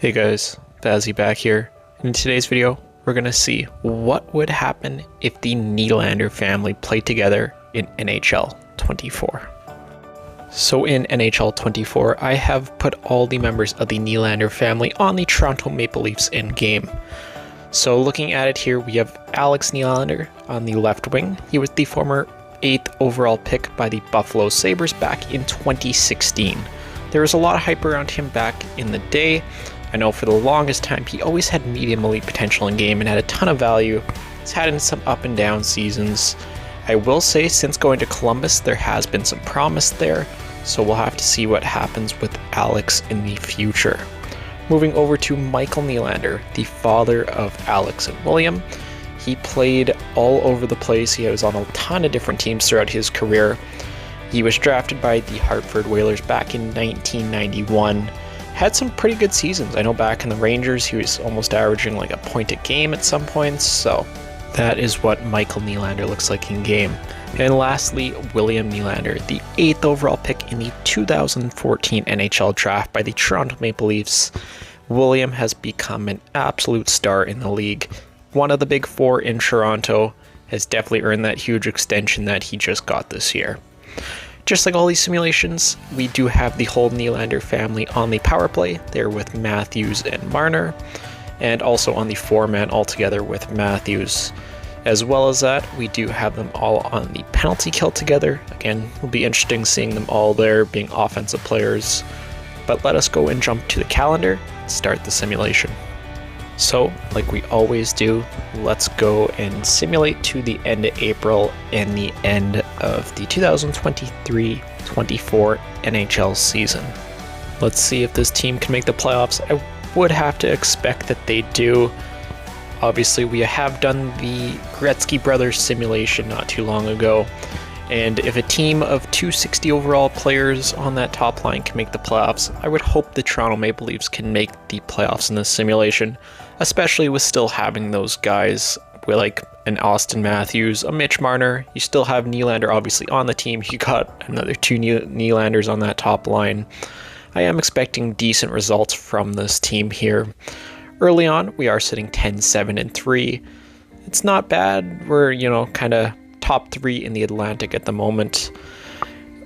Hey guys, Bazzy back here. In today's video, we're gonna see what would happen if the Nylander family played together in NHL 24. So in NHL 24, I have put all the members of the Nylander family on the Toronto Maple Leafs in game. So looking at it here, we have Alex Nylander on the left wing. He was the former 8th overall pick by the Buffalo Sabres back in 2016. There was a lot of hype around him back in the day. I know for the longest time he always had medium elite potential in game and had a ton of value. He's had in some up and down seasons. I will say since going to Columbus there has been some promise there, so we'll have to see what happens with Alex in the future. Moving over to Michael Nylander, the father of Alex and William. He played all over the place. He was on a ton of different teams throughout his career. He was drafted by the Hartford Whalers back in 1991. Had some pretty good seasons. I know back in the Rangers he was almost averaging like a point a game at some points, so that is what Michael Nylander looks like in game. And lastly, William Nylander, the 8th overall pick in the 2014 NHL draft by the Toronto Maple Leafs. William has become an absolute star in the league. One of the big four in Toronto, has definitely earned that huge extension that he just got this year. Just like all these simulations, we do have the whole Nylander family on the power play. They're with Matthews and Marner, and also on the 4-man altogether with Matthews. As well as that, we do have them all on the penalty kill together. Again, it'll be interesting seeing them all there being offensive players. But let us go and jump to the calendar and start the simulation. So, like we always do, let's go and simulate to the end of April and the end of the 2023-24 NHL season. Let's see if this team can make the playoffs. I would have to expect that they do. Obviously, we have done the Gretzky Brothers simulation not too long ago, and if a team of 260 overall players on that top line can make the playoffs, I would hope the Toronto Maple Leafs can make the playoffs in this simulation, especially with still having those guys with like an Austin Matthews, a Mitch Marner. You still have Nylander obviously on the team. You got another two Nylanders on that top line. I am expecting decent results from this team here. Early on, we are sitting 10-7-3. It's not bad. We're, kind of top 3 in the Atlantic at the moment.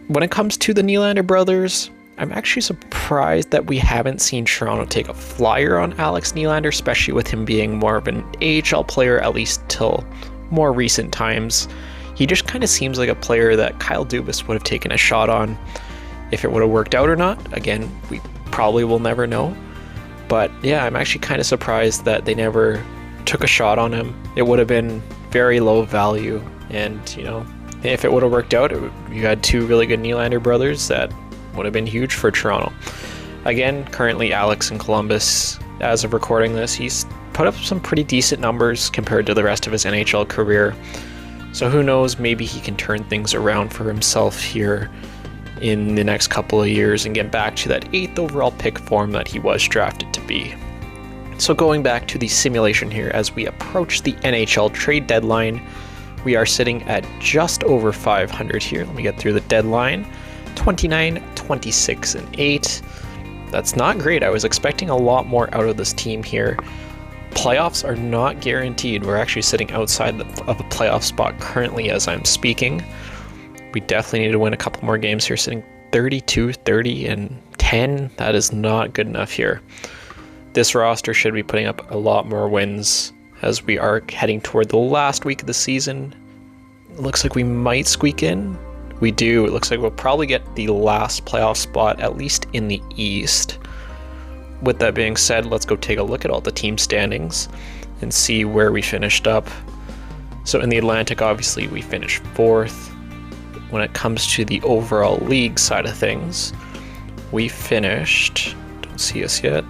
When it comes to the Nylander brothers, I'm actually surprised that we haven't seen Toronto take a flyer on Alex Nylander, especially with him being more of an AHL player, at least till more recent times. He just kind of seems like a player that Kyle Dubas would have taken a shot on. If it would have worked out or not, again, we probably will never know. But yeah, I'm actually kind of surprised that they never took a shot on him. It would have been very low value, and if it would have worked out, you had two really good Nylander brothers that would have been huge for Toronto. Again, currently Alex in Columbus, as of recording this, he's put up some pretty decent numbers compared to the rest of his NHL career. So who knows, maybe he can turn things around for himself here in the next couple of years and get back to that 8th overall pick form that he was drafted to be. So going back to the simulation here, as we approach the NHL trade deadline, we are sitting at just over 500 here. Let me get through the deadline. 29, 26, and 8. That's not great. I was expecting a lot more out of this team here. Playoffs are not guaranteed. We're actually sitting outside of a playoff spot currently as I'm speaking. We definitely need to win a couple more games here, sitting 32, 30, and 10. That is not good enough here. This roster should be putting up a lot more wins as we are heading toward the last week of the season. It looks like we might squeak in. We do. It looks like we'll probably get the last playoff spot, at least in the East. With that being said, let's go take a look at all the team standings and see where we finished up. So in the Atlantic, obviously, we finished 4th. When it comes to the overall league side of things, we finished, don't see us yet,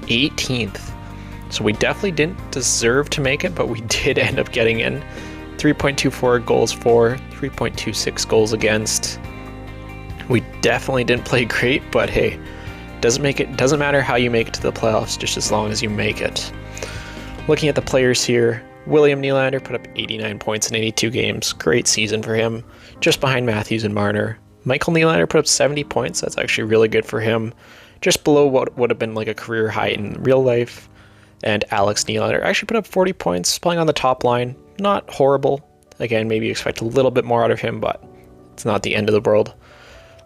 18th. So we definitely didn't deserve to make it, but we did end up getting in. 3.24 goals for, 3.26 goals against. We definitely didn't play great, but hey, doesn't matter how you make it to the playoffs, just as long as you make it. Looking at the players here, William Nylander put up 89 points in 82 games. Great season for him, just behind Matthews and Marner. Michael Nylander put up 70 points. That's actually really good for him. just below what would have been like a career high in real life. And Alex Nylander actually put up 40 points playing on the top line. Not horrible. Again, maybe expect a little bit more out of him, but it's not the end of the world.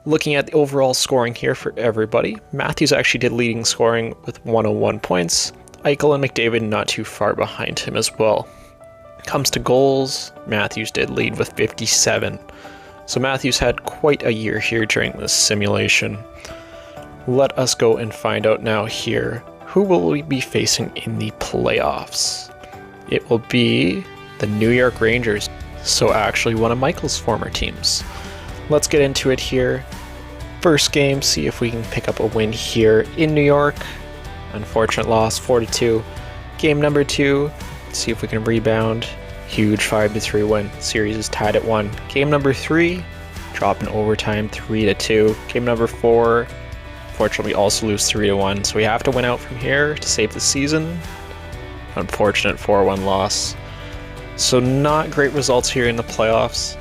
Looking at the overall scoring here for everybody, Matthews actually did leading scoring with 101 points. Eichel and McDavid not too far behind him as well. Comes to goals, Matthews did lead with 57. So Matthews had quite a year here during this simulation. Let us go and find out now here. Who will we be facing in the playoffs? It will be the New York Rangers. So actually one of Michael's former teams. Let's get into it here. First game, see if we can pick up a win here in New York. Unfortunate loss, 4-2. Game number 2, see if we can rebound. Huge 5-3 win. Series is tied at 1. Game number 3, drop in overtime, 3-2. Game number 4, fortunately we also lose 3-1. So we have to win out from here to save the season. Unfortunate 4-1 loss. So not great results here in the playoffs.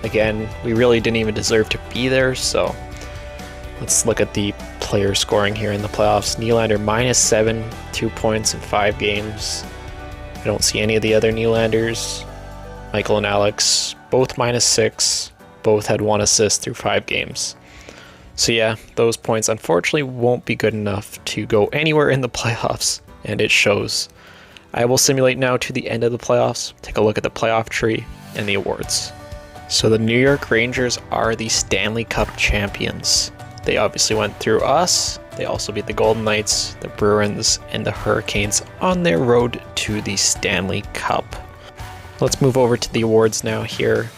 Again, we really didn't even deserve to be there, so let's look at the player scoring here in the playoffs. Nylander -7, 2 points in 5 games. I don't see any of the other Nylanders. Michael and Alex, both -6. Both had 1 assist through 5 games. So yeah, those points unfortunately won't be good enough to go anywhere in the playoffs, and it shows. I will simulate now to the end of the playoffs, take a look at the playoff tree and the awards. So the New York Rangers are the Stanley Cup champions. They obviously went through us. They also beat the Golden Knights, the Bruins, and the Hurricanes on their road to the Stanley Cup. Let's move over to the awards now here.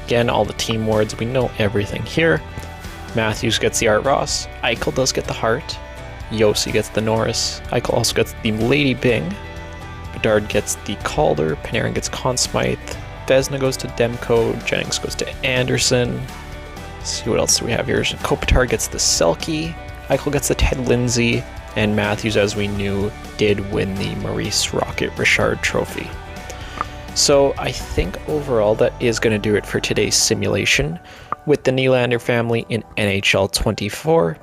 Again, all the team awards, we know everything here. Matthews gets the Art Ross. Eichel does get the Hart. Yossi gets the Norris. Eichel also gets the Lady Byng. Bedard gets the Calder. Panarin gets Conn Smythe. Vezina goes to Demko. Jennings goes to Anderson. Let's see what else do we have here. Kopitar gets the Selke. Eichel gets the Ted Lindsay. And Matthews, as we knew, did win the Maurice Rocket Richard Trophy. So I think overall that is going to do it for today's simulation with the Nylander family in NHL 24.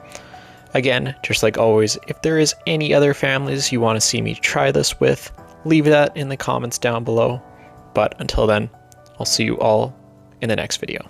Again, just like always, if there is any other families you want to see me try this with, leave that in the comments down below. But until then, I'll see you all in the next video.